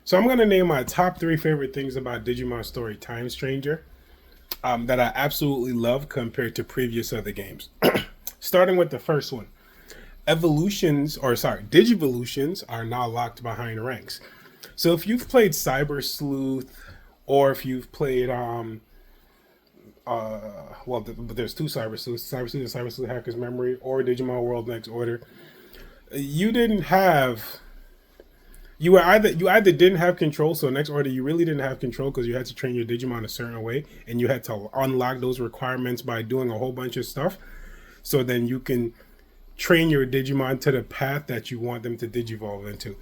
So I'm gonna name my top three favorite things about Digimon Story Time Stranger that I absolutely love compared to previous other games. Starting with the first one, Digivolutions are now locked behind ranks. So if you've played Cyber Sleuth, or if you've played but there's two Cyber Sleuth and Cyber Sleuth Hacker's Memory, or Digimon World Next Order. You didn't have you either didn't have control. So next order, you really didn't have control because you had to train your Digimon a certain way, and you had to unlock those requirements by doing a whole bunch of stuff. So then you can train your Digimon to the path that you want them to digivolve into.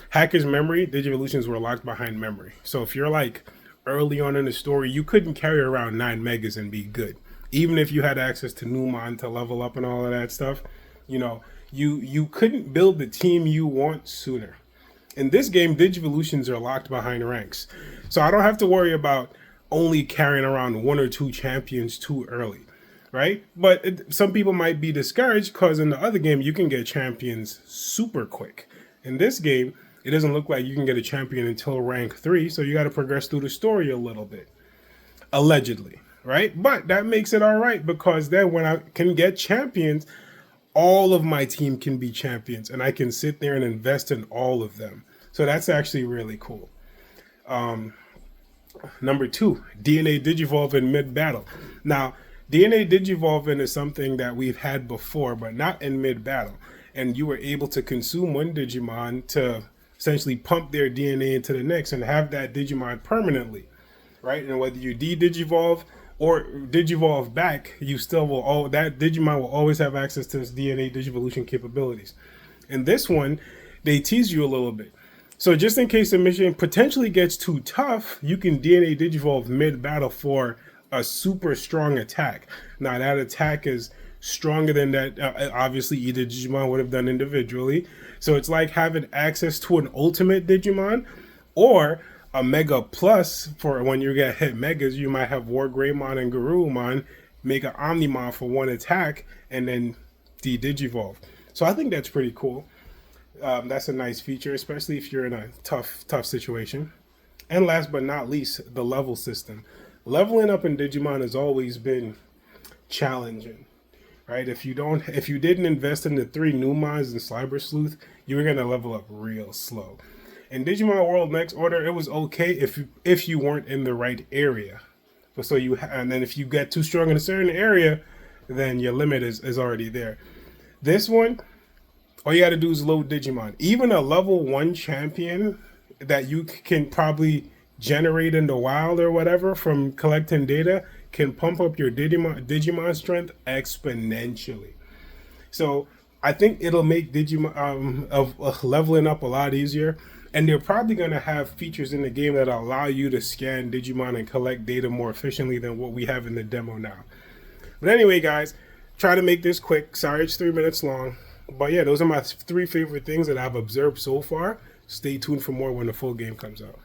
Hacker's Memory, Digivolutions were locked behind memory. So if you're like early on in the story, you couldn't carry around 9 megas and be good. Even if you had access to Numon to level up and all of that stuff, you know, you couldn't build the team you want sooner. In this game, Digivolutions are locked behind ranks. So I don't have to worry about only carrying around one or two champions too early, right? But some people might be discouraged because in the other game, you can get champions super quick. In this game, it doesn't look like you can get a champion until rank 3, so you got to progress through the story a little bit. Allegedly, right? But that makes it all right because then when I can get champions, all of my team can be champions and I can sit there and invest in all of them. So that's actually really cool. Number 2, DNA Digivolve in mid-battle. Now, DNA Digivolving is something that we've had before, but not in mid-battle. And you were able to consume one Digimon to essentially pump their DNA into the next and have that Digimon permanently, right? And whether you de-Digivolve or Digivolve back, you still will that Digimon will always have access to its DNA Digivolution capabilities. In this one, they tease you a little bit. So just in case the mission potentially gets too tough, you can DNA Digivolve mid-battle for a super strong attack. Now that attack is stronger than that obviously either Digimon would have done individually. So it's like having access to an ultimate Digimon or a Mega Plus for when you get hit Megas. You might have War Greymon and Garurumon make an Omnimon for one attack and then de-Digivolve. So I think that's pretty cool. That's a nice feature, especially if you're in a tough situation. And last but not least, the level system. Leveling up in Digimon has always been challenging, right? If you didn't invest in the 3 Numons and Cyber Sleuth, you were gonna level up real slow. In Digimon World Next Order, it was okay if you weren't in the right area. And then if you get too strong in a certain area, then your limit is already there. This one, all you got to do is load Digimon. Even a level 1 champion that you can probably generate in the wild or whatever from collecting data can pump up your Digimon strength exponentially. So I think it'll make Digimon of leveling up a lot easier. And they're probably going to have features in the game that allow you to scan Digimon and collect data more efficiently than what we have in the demo now. But anyway, guys, try to make this quick. Sorry, it's 3 minutes long. But yeah, those are my 3 favorite things that I've observed so far. Stay tuned for more when the full game comes out.